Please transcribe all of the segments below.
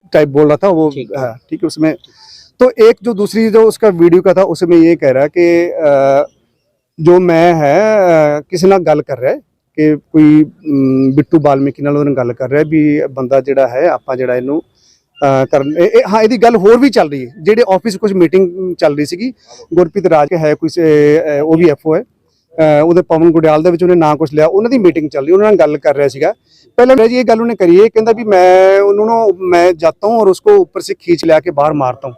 Type बोल रहा था वो, ठीक है। उसमें तो एक जो दूसरी जो उसका वीडियो का था उसमें ये कह रहा है कि जो मैं है किसी ना गल कर रहा है कि कोई बिट्टू बाल्मीकि नाल उन्होंने गल कर रहा है भी बंदा जिहड़ा है आपां जिहड़ा इहनूं हाँ ਇਹਦੀ ਗੱਲ ਹੋਰ ਵੀ ਚੱਲ ਰਹੀ ਹੈ। ਜਿਹੜੇ ਆਫਿਸ ਕੁਝ ਮੀਟਿੰਗ ਚੱਲ ਰਹੀ ਸੀਗੀ, ਗੁਰਪ੍ਰੀਤ ਰਾਜ ਹੈ ਕੋਈ ਉਹ ਵੀ ਐਫਓ ਹੈ, ਉਹਦੇ ਪਵਨ ਗੁਡਿਆਲ ਦੇ ਵਿੱਚ ਉਹਨੇ ਨਾਂ ਕੁਝ ਲਿਆ, ਉਹਨਾਂ ਦੀ ਮੀਟਿੰਗ ਚੱਲ ਰਹੀ, ਉਹਨਾਂ ਨਾਲ ਗੱਲ ਕਰ ਰਿਹਾ ਸੀਗਾ। पहले जी ये गल उन्हें करी है, कहता भी मैं जाता हूँ और उसको ऊपर से खींच लिया के बाहर मारता हूँ।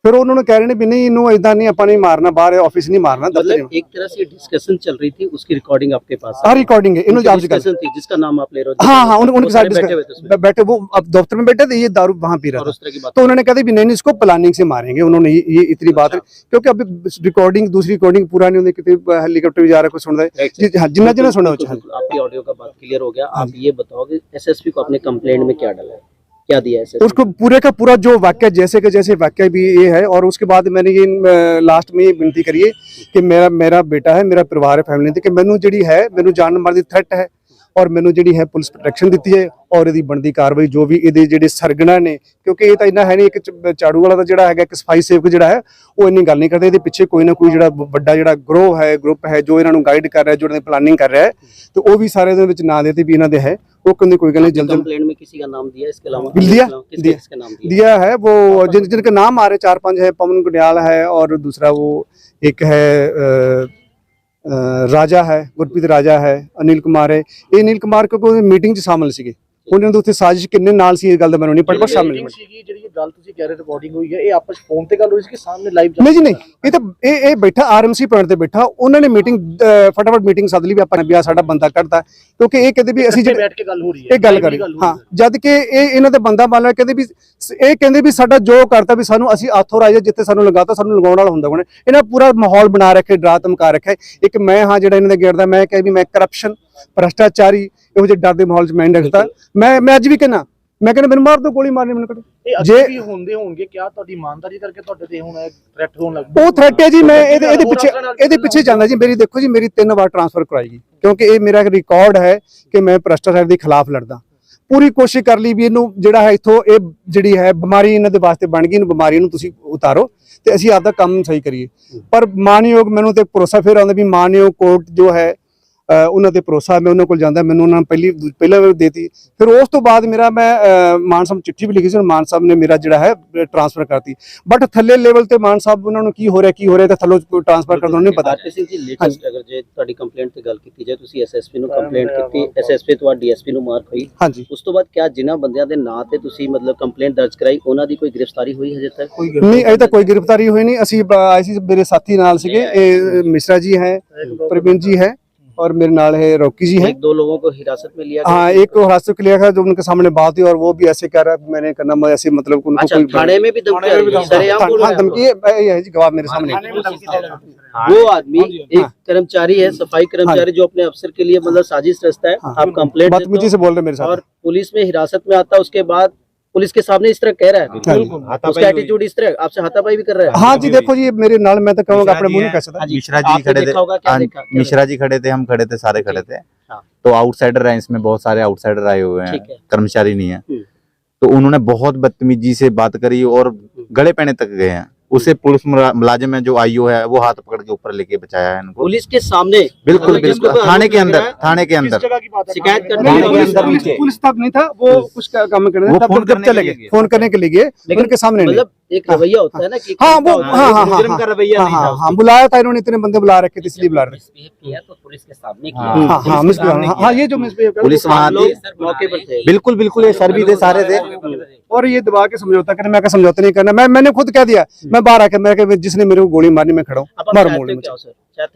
फिर उन्होंने कह रहे हैं भी नहीं इन्हों इदा नहीं अपा नहीं मारना, बाहर ऑफिस नहीं मारना। मतलब एक तरह से डिस्कशन चल रही थी, उसकी रिकॉर्डिंग आपके पास? हाँ रिकॉर्डिंग है, डिस्कशन थी जिसका नाम आप ले रहे हो। हाँ उनके साथ बैठे, वो अब दफ्तर में बैठे थे, ये दारू वहाँ पी रहा था, तो उन्होंने कहते भी नहीं इसको प्लानिंग से मारेंगे। उन्होंने ये इतनी बात, क्योंकि अभी रिकॉर्डिंग दूसरी रिकॉर्डिंग पूरा नहीं होती, हेलीकॉप्टर भी जा रहा है, कुछ सुन रहा है, जिन्ना जिन्ना सुना। आपकी ऑडियो का बात क्लियर हो गया। आप ये बताओ कि एसएसपी को अपने कंप्लेंट में क्या डाला है, क्या दिया है उसको पूरे का पूरा जो वाक्य जैसे के जैसे वाक्य भी ये है। और उसके बाद मैंने ये लास्ट में ये विनती करी है कि मेरा बेटा है, मेरा परिवार है, फैमिली थी कि मैनू जी है मैनू जान मार दी थ्रेट है, और मैनू जी है पुलिस प्रोटेक्शन दी है, और यदि बनती कार्रवाई जो भी ये सरगना ने, क्योंकि ये तो इन्ना है नहीं, एक झाड़ू वाला जो है एक सफाई सेवक जो है वो इन्नी गल नहीं करते, ये पिछे कोई ना कोई जो बड़ा जो ग्रोह है, ग्रुप है जो इन्होंने गाइड कर रहा है, जो प्लानिंग कर रहा है, तो वो भी सारे ना देते भी इन्होंने है। वो कहते कोई गल नहीं, जल्द कंप्लेंट में किसी का नाम दिया, इसके अलावा दिया है वो जिनके नाम आ रहे 4-5 है, पवन गुडियाल है, और दूसरा वो एक है राजा है, गुरप्रीत राजा है, अनिल कुमार है। ये अनिल कुमार क्योंकि मीटिंग च शामिल सीगे, ਉਹਨਾਂ ਦੇ ਉੱਥੇ ਸਾਜ਼ਿਸ਼ ਕਿੰਨੇ ਨਾਲ ਸੀ ਇਹ ਗੱਲ ਦਾ ਮੈਨੂੰ ਨਹੀਂ ਪਤਾ, ਪਰ ਸ਼ਾਮਿਲ ਸੀਗੀ। ਜਿਹੜੀ ਇਹ ਗੱਲ ਤੁਸੀਂ ਕਹਿ ਰਹੇ ਰਿਕਾਰਡਿੰਗ ਹੋਈ ਹੈ, ਇਹ ਆਪਸ ਫੋਨ ਤੇ ਗੱਲ ਹੋਈ ਸੀ ਕਿ ਸਾਹਮਣੇ ਲਾਈਵ? ਨਹੀਂ ਜੀ ਨਹੀਂ, ਇਹ ਤਾਂ ਇਹ ਬੈਠਾ ਆਰਐਮਸੀ ਪੁਆਇੰਟ ਤੇ ਬੈਠਾ, ਉਹਨਾਂ ਨੇ ਮੀਟਿੰਗ ਫਟਾਫਟ ਮੀਟਿੰਗ ਸੱਦ ਲਈ ਵੀ ਆਪਾਂ ਨੇ ਵਿਆਹ ਸਾਡਾ ਬੰਦਾ ਕੱਢਤਾ, ਕਿਉਂਕਿ ਇਹ ਕਹਿੰਦੇ ਵੀ ਅਸੀਂ ਬੈਠ ਕੇ ਗੱਲ ਹੋ ਰਹੀ ਹੈ, ਇਹ ਗੱਲ ਕਰੀ। ਹਾਂ ਜਦ ਕਿ ਇਹਨਾਂ ਦੇ ਬੰਦਾ ਮੰਨ ਲਿਆ, ਕਹਿੰਦੇ ਵੀ ਸਾਡਾ ਜੋ ਕਰਤਾ ਵੀ ਸਾਨੂੰ ਅਸੀਂ ਆਥੋਰਾਈਜ਼ ਜਿੱਥੇ ਸਾਨੂੰ ਲਗਾਤਾ ਸਾਨੂੰ ਲਗਾਉਣ ਵਾਲਾ ਹੁੰਦਾ। ਇਹਨਾਂ ਪੂਰਾ ਮਾਹੌਲ ਬਣਾ ਰੱਖੇ, ਡਰਾ ਧਮਕਾ ਰੱਖਿਆ। ਇੱਕ ਮੈਂ ਹਾਂ ਜਿਹੜਾ ਇਹਨਾਂ ਦੇ ਗੇੜ ਦਾ, ਮੈਂ ਕਿਹਾ ਵੀ ਮੈਂ ਕਰਪਸ਼ਨ ਭ੍ਰਿਸ਼ਟਾਚਾਰੀ ਇਹੋ ਜਿਹੇ ਡਰ ਦੇ ਮਾਹੌਲ 'ਚ ਮੈਂ ਨਹੀਂ ਰੱਖਦਾ। ਮੈਂ ਅੱਜ ਵੀ ਕਹਿੰਦਾ, ਮੈਂ ਕਹਿੰਦਾ ਮੈਨੂੰ ਮਾਰ ਦੋ, ਗੋਲੀ ਮਾਰਨੀ ਮੈਨੂੰ ਕੱਢੋ। ਜੇ ਵੀ ਹੁੰਦੇ ਹੋਣਗੇ ਕਿਆ ਤੁਹਾਡੀ ਇਮਾਨਦਾਰੀ ਕਰਕੇ ਤੁਹਾਡੇ ਤੇ ਹੁਣ ਥ੍ਰੈਟ ਹੋਣ ਲੱਗ ਗਿਆ? ਉਹ ਥ੍ਰੈਟ ਹੈ ਜੀ, ਮੈਂ ਇਹਦੇ ਪਿੱਛੇ ਜਾਂਦਾ ਜੀ। ਮੇਰੀ ਦੇਖੋ ਜੀ, ਮੇਰੀ 3 ਵਾਰ ਟ੍ਰਾਂਸਫਰ ਕਰਾਈ ਗਈ, ਕਿਉਂਕਿ ਇਹ ਮੇਰਾ ਇੱਕ ਰਿਕਾਰਡ ਹੈ ਕਿ ਮੈਂ ਭ੍ਰਿਸ਼ਟਾਚਾਰ ਦੇ ਖਿਲਾਫ ਲੜਦਾ। ਪੂਰੀ ਕੋਸ਼ਿਸ਼ ਕਰ ਲਈ ਵੀ ਇਹਨੂੰ ਜਿਹੜਾ ਹੈ ਇੱਥੋਂ ਇਹ ਜਿਹੜੀ ਹੈ ਬਿਮਾਰੀ ਇਹਨਾਂ ਦੇ ਵਾਸਤੇ ਬਣ ਗਈ, ਇਹਨੂੰ ਬਿਮਾਰੀ ਨੂੰ ਤੁਸੀਂ ਉਤਾਰੋ ਤੇ ਅਸੀਂ ਆਪਦਾ ਕੰਮ ਸਹੀ ਕਰੀਏ। ਪਰ ਮਾਨਯੋਗ ਮੈਨੂੰ ਤੇ ਭਰੋਸਾ ਫਿਰ ਆਉਂਦਾ ਵੀ ਮਾਨਯੋਗ ਕੋਰਟ ਜੋ ਹੈ ਉਹਨਾਂ ਤੇ ਭਰੋਸਾ, ਮੈਂ ਉਹਨਾਂ ਕੋਲ ਜਾਂਦਾ, ਮੈਨੂੰ ਉਹਨਾਂ ਨੇ ਪਹਿਲਾਂ ਦੇਤੀ। ਫਿਰ ਉਸ ਤੋਂ ਬਾਅਦ ਮੇਰਾ ਮੈਂ ਮਾਨ ਸਾਹਿਬ ਚਿੱਠੀ ਵੀ ਲਿਖੀ ਸੀ, ਮਾਨ ਸਾਹਿਬ ਨੇ ਮੇਰਾ ਜਿਹੜਾ ਹੈ ਟ੍ਰਾਂਸਫਰ ਕਰਤੀ। ਬਟ ਥੱਲੇ ਲੈਵਲ ਤੇ ਮਾਨ ਸਾਹਿਬ ਉਹਨਾਂ ਨੂੰ ਕੀ ਹੋ ਰਿਹਾ ਤੇ ਥੱਲੋਂ ਟ੍ਰਾਂਸਫਰ ਕਰਨ ਨੂੰ ਨਹੀਂ ਪਤਾ। ਜੀ ਲੇਟੈਸਟ ਅਗਰ ਜੇ ਤੁਹਾਡੀ ਕੰਪਲੇਂਟ ਤੇ ਗੱਲ ਕੀਤੀ ਜਾਏ, ਤੁਸੀਂ ਐਸਐਸਪੀ ਨੂੰ ਕੰਪਲੇਂਟ ਕੀਤੀ, ਐਸਐਸਪੀ ਤੁਹਾਡੀ ਡੀਐਸਪੀ ਨੂੰ ਮਾਰ ਖਾਈ, ਹਾਂਜੀ, ਉਸ ਤੋਂ ਬਾਅਦ ਕਿਆ ਜਿਨ੍ਹਾਂ ਬੰਦਿਆਂ ਦੇ ਨਾਂ ਤੇ ਤੁਸੀਂ ਮਤਲਬ ਕੰਪਲੇਂਟ ਦਰਜ ਕਰਾਈ ਉਹਨਾਂ ਦੀ ਕੋਈ ਗ੍ਰਿਫਤਾਰੀ ਹੋਈ ਹਜੇ ਤੱਕ? ਨਹੀਂ ਅਜੇ ਤੱਕ ਕੋਈ ਗ੍ਰਿਫਤਾਰੀ ਹੋਈ ਨਹੀਂ। ਅਸੀਂ ਆਏ ਸੀ, ਮੇਰੇ ਸਾਥੀ ਨਾਲ ਸੀਗੇ, मिश्रा जी है, प्रवीण जी है, और मेरे नाल है रॉकी जी है। 1-2 लोगों को हिरासत में लिया? हाँ, एक को हिरासत में लिया था, जो उनके सामने बात हुई, और वो भी ऐसे कह रहा है मैंने करना ऐसे, मतलब उनको कोई थाने में भी धमकी है जी, गवाह मेरे सामने। वो आदमी एक कर्मचारी है, सफाई कर्मचारी, जो अपने अफसर के लिए मतलब साजिश रचता है, आप कंप्लेंट बदतमीजी से बोल रहे मेरे साथ, और पुलिस में हिरासत में आता है, उसके बाद पुलिस के सामने इस तरह कह रहा है, उसका एटीट्यूड इस तरह आपसे हाथापाई भी कर रहा है। हाँ जी देखो जी, मेरे नाल मैं तो कहूँगा अपने मुंह नहीं कह सकता। मिश्रा जी खड़े थे, मिश्रा जी खड़े थे, हम खड़े थे, सारे खड़े थे। तो आउटसाइडर हैं, इसमें बहुत सारे आउटसाइडर आए हुए हैं, कर्मचारी नहीं है। तो उन्होंने बहुत बदतमीजी से बात करी और गले पहने तक गए हैं। उसे पुलिस मुलाजिम है जो आईओ है, वो हाथ पकड़ के ऊपर लेके बचाया है इनको पुलिस के सामने। बिल्कुल बिल्कुल, थाने के अंदर, थाने के अंदर शिकायत करने के अंदर। पुलिस तक नहीं था, वो कुछ काम करने था, तब चले गए, फोन करने के लिए उनके सामने। मतलब एक रवैया होता है ना कि हाँ वो मुजरिम का रवैया नहीं था। हाँ बुलाया था इन्होंने, इतने बंदे बुला रखे थे इसलिए बुला रहे थे, तो पुलिस के सामने किया। हाँ ये जो पुलिस वहाँ मौके पर थे, बिल्कुल बिल्कुल, ये सर भी थे, सारे थे, और ये दबा के समझौता करने, मैं समझौता नहीं करना। मैंने खुद कह दिया, मैं बाहर आके मैं जिसने मेरे को गोली मारनी मैं खड़ा हूँ, मारो मोड़ में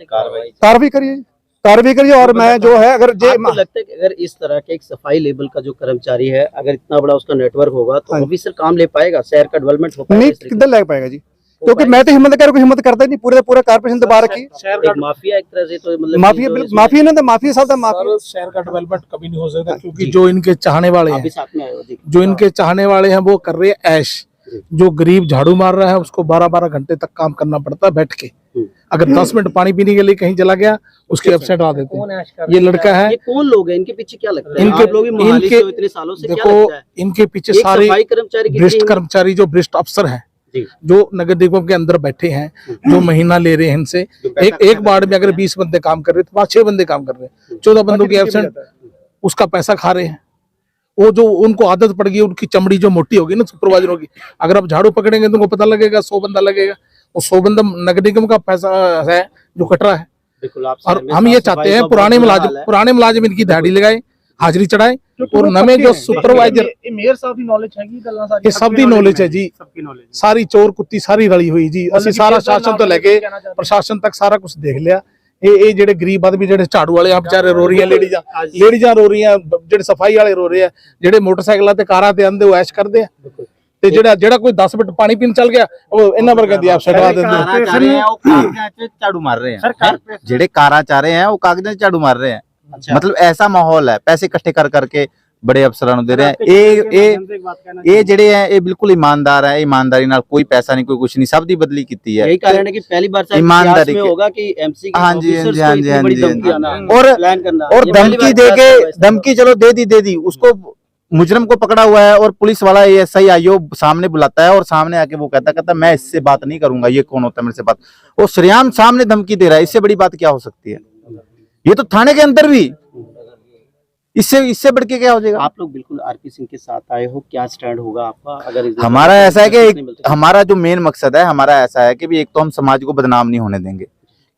कार्रवाई करिए। और मैं जो है अगर आपको लगता है कि अगर इस तरह के एक सफाई लेवल का जो कर्मचारी है, अगर इतना बड़ा उसका नेटवर्क होगा तो ऑफिसर काम ले पाएगा, शहर का डेवलपमेंट हो पाएगा? नहीं, किधर ले पाएगा जी, क्योंकि मैं तो हिम्मत करता ही नहीं, पूरा कारपोरेशन दबा रखी। माफिया एक तरह से, तो मतलब माफिया ना, माफिया साहब माफिया। शहर का डेवलपमेंट कभी नहीं हो सकता, क्योंकि जो इनके चाहने वाले हैं वो कर रहे हैं ऐश। जो गरीब झाड़ू मार रहा है उसको 12-12 घंटे तक काम करना पड़ता है बैठ के। अगर 10 मिनट पानी पीने के लिए कहीं चला गया उसके एब्सेंट आ देते हैं। ये लड़का है, ये कौन लोग हैं, इनके पीछे क्या लगता है? इनके- आप लोग भी मोहाली से हो इतने सालों से, क्या लगता है? इनके पीछे एक सारे सफाई कर्मचारी की भ्रष्ट टीम- कर्मचारी, जो भ्रष्ट अफसर हैं, जी। जो नगर निगम के अंदर बैठे हैं, जो महीना ले रहे हैं इनसे, एक वार्ड में अगर 20 बंदे काम कर रहे हैं तो वहाँ 6 बंदे काम कर रहे हैं, 14 बंदों की एब्सेंट, उसका पैसा खा रहे हैं। वो जो उनको आदत पड़ गई, उनकी चमड़ी जो मोटी होगी ना सुपरवाइजरों की, अगर आप झाड़ू पकड़ेंगे तो उनको पता लगेगा 100 बंदा लगेगा, वो 100 बंदा नगर निगम का पैसा है जो कट रहा है। बिल्कुल, आप और सहमत हम हैं, ये साफ चाहते सफाई हैं का पुराने बहुत बुरा मुलाजिम हाल है। पुराने मुलाजिम इनकी दिहाड़ी लगाए, हाजिरी चढ़ाए, और नवे जो सुपरवाइजर, मेयर साहब की नॉलेज है गल्लां सारी ये सब दी नॉलेज है जी, सारी चोर कुत्ती सारी रली हुई जी। ਅਸੀਂ ਸਾਰਾ ਸ਼ਾਸਨ ਤੋਂ ਲੈ ਕੇ ਪ੍ਰਸ਼ਾਸਨ ਤੱਕ ਸਾਰਾ ਕੁਝ ਦੇਖ ਲਿਆ। ਇਹ ਜਿਹੜੇ ਗਰੀਬ ਆਦਮੀ ਜਿਹੜੇ ਝਾੜੂ ਵਾਲੇ ਆ ਵਿਚਾਰੇ ਰੋ ਰਹੀਆਂ, ਲੇਡੀਜ਼ਾਂ ਰੋ ਰਹੀਆਂ, ਜਿਹੜੇ ਸਫਾਈ ਵਾਲੇ ਰੋ ਰਹੇ ਆ, ਜਿਹੜੇ ਮੋਟਰਸਾਈਕਲਾਂ ਤੇ ਕਾਰਾਂ ਤੇ ਆਂਦੇ ਉਹ ਐਸ਼ ਕਰਦੇ ਆ, ਤੇ ਜਿਹੜਾ ਕੋਈ 10 ਮਿੰਟ ਪਾਣੀ ਪੀਣ ਚੱਲ ਗਿਆ ਉਹ ਇਹਨਾਂ ਵਰਗਿਆਂ ਦੀ ਐਬਸੈਂਟ ਵਾ ਦਿੰਦੇ ਆ। ਕਾਰਾਂ ਚਾਹ ਰਹੇ हैं वो कागजां च झाड़ू मार रहे हैं, जेड़े कारा चाह रहे हैं वो कागजां च झाड़ू मार रहे हैं। मतलब ऐसा माहौल है, पैसे इकट्ठे कर करके बड़े अफसरां नूं दे रहे हैं। ये जेड़े हैं ये बिल्कुल ईमानदार है, ईमानदारी नाल कोई पैसा नहीं, कोई कुछ नहीं, सब दी बदली कीती है। यही कारण है कि पहली बार शायद ईमानदारी इतिहास में होगा कि एमसी के हाँ जी, ऑफिसर्स हाँ को जी, इतनी हाँ बड़ी जी, हाँ धमकी जी। आना और प्लान करना, और ये पहली धमकी बार दे के इतिहास में हुआ है। धमकी चलो दे दी उसको, मुजरम को पकड़ा हुआ है और पुलिस वाला एएसआई आईओ सामने बुलाता है और सामने आके वो कहता मैं इससे बात नहीं करूंगा, ये कौन होता है मेरे से बात, वो सरेआम सामने धमकी दे रहा है। इससे बड़ी बात क्या हो सकती है? ये तो थाने के अंदर भी, इससे बढ़ के क्या हो जाएगा? आप लोग बिल्कुल आरपी सिंह के साथ आए हो, क्या स्टैंड होगा आपका? अगर इस हमारा ऐसा है नहीं कि मिलते? हमारा जो मेन मकसद है हमारा ऐसा है कि भी एक तो हम समाज को बदनाम नहीं होने देंगे,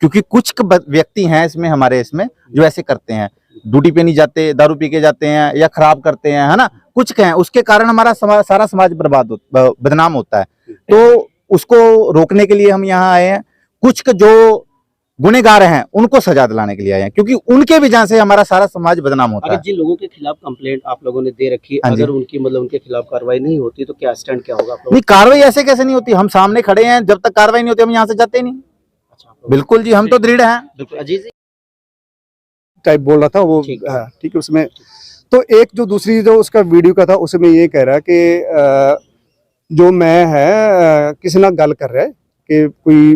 क्योंकि कुछ व्यक्ति हैं इसमें हमारे इसमें जो ऐसे करते हैं, ड्यूटी पे नहीं जाते, दारू पी के जाते हैं या खराब करते हैं, है ना, कुछ कहें, उसके कारण हमारा सारा समाज बदनाम होता है। तो उसको रोकने के लिए हम यहाँ आए हैं। कुछ जो गुनेगार हैं उनको सजा दिलाने के लिए आए हैं, क्योंकि उनके वजह से हमारा सारा समाज बदनाम होता अगर है। जिन लोगों के खिलाफ कंप्लेंट आप लोगों ने दे रखी, हाँ जी। अगर उनकी मतलब उनके खिलाफ कार्रवाई नहीं होती तो क्या स्टैंड क्या होगा आप लोगों नहीं, कार्रवाई ऐसे कैसे नहीं होती? हम सामने खड़े हैं, जब तक कार्रवाई नहीं होती हम यहाँ से जाते ही नहीं। का? बिल्कुल जी, हम तो दृढ़ हैं। बिल्कुल अजीज जी, टाइप बोल रहा था वो, ठीक है। हाँ, ठीक है। उसमें तो एक जो दूसरी जो उसका वीडियो का था उसमें ये कह रहा है कि जो मैं है किसी ਨਾਲ ਗੱਲ ਕਰ ਰਿਹਾ ਕਿ ਕੋਈ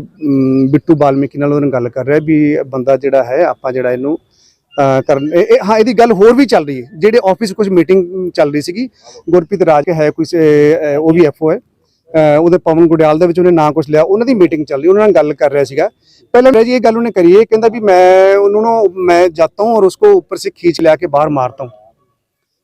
ਬਿੱਟੂ ਬਾਲਮੀਕੀ ਨਾਲ ਉਹਨਾਂ ਗੱਲ ਕਰ ਰਿਹਾ ਵੀ ਬੰਦਾ ਜਿਹੜਾ ਹੈ ਆਪਾਂ ਜਿਹੜਾ ਇਹਨੂੰ ਕਰਨ ਹਾਂ ਇਹਦੀ ਗੱਲ ਹੋਰ ਵੀ ਚੱਲ ਰਹੀ ਹੈ। ਜਿਹੜੇ ਆਫਿਸ ਕੁਝ ਮੀਟਿੰਗ ਚੱਲ ਰਹੀ ਸੀਗੀ, ਗੁਰਪ੍ਰੀਤ ਰਾਜ ਹੈ ਕੋਈ ਉਹ ਵੀ ਐਫਓ ਹੈ, ਉਹਦੇ ਪਵਨ ਗੁੜਿਆਲ ਦੇ ਵਿੱਚ ਉਹਨੇ ਨਾਂ ਕੁਝ ਲਿਆ, ਉਹਨਾਂ ਦੀ ਮੀਟਿੰਗ ਚੱਲ ਰਹੀ, ਉਹਨਾਂ ਨਾਲ ਗੱਲ ਕਰ ਰਿਹਾ ਸੀਗਾ। पहले जी ये गल उन्हें करी है, कहता भी मैं जाता हूँ और उसको ऊपर से खींच लिया के बाहर मारता हूँ।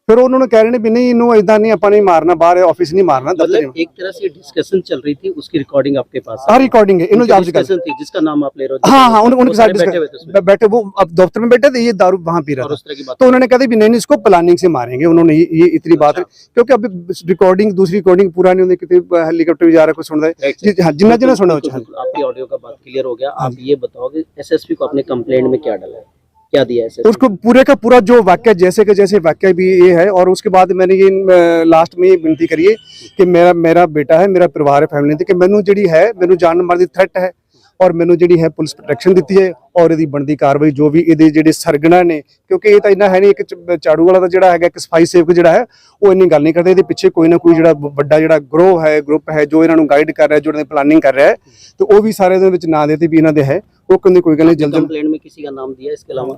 फिर उन्होंने कह रहे हैं भी नहीं इन्हों इदा नहीं अपन नहीं मारना, बाहर ऑफिस नहीं मारना। मतलब एक तरह से डिस्कशन चल रही थी, उसकी रिकॉर्डिंग आपके पास हाँ रिकॉर्डिंग है, इन्होंने डिस्कशन थी जिसका नाम आप ले रहे हो। हाँ हाँ उनके साथ बैठे वो अब दफ्तर में बैठे थे, ये दारू वहाँ पी रहा था, तो उन्होंने कहते भी नहीं इसको प्लानिंग से मारेंगे। उन्होंने ये इतनी बात है, क्योंकि अभी रिकॉर्डिंग दूसरी रिकॉर्डिंग पूरा नहीं होती, हेलीकॉप्टर भी जा रहा है, कुछ सुन रहा है, जिन्ना जिन्ना सुना। आपकी ऑडियो का बात क्लियर हो गया। आप ये बताओगे एसएसपी को अपने कंप्लेंट में क्या डाला है, क्या दिया है? उसको पूरे का पूरा जो वाक्य जैसे के जैसे वाक्य भी ये है, और उसके बाद मैंने ये लास्ट में ये विनती करी है कि मेरा बेटा है, मेरा परिवार है, फैमिली थी कि मैनू जी है मैनू जान मार दी थ्रेट है, और मैनू जी है पुलिस प्रोटेक्शन दी है, और यदी बनती कार्रवाई जो भी ये जेडे सरगना ने, क्योंकि ये तो इन्ना है नहीं, एक झाड़ू वाला जो है एक सफाई सेवक जो है वो इन्नी गल नहीं करते, ये पिछे कोई ना कोई जो बड़ा जो ग्रोह है, ग्रुप है जो इन्होंने गाइड कर रहा है, जो प्लानिंग कर रहा है, तो वो भी सारे ना देते भी इन्होंने है, वो कहते कोई गल नहीं जल्द कंप्लेंट में किसी का नाम दिया, इसके अलावा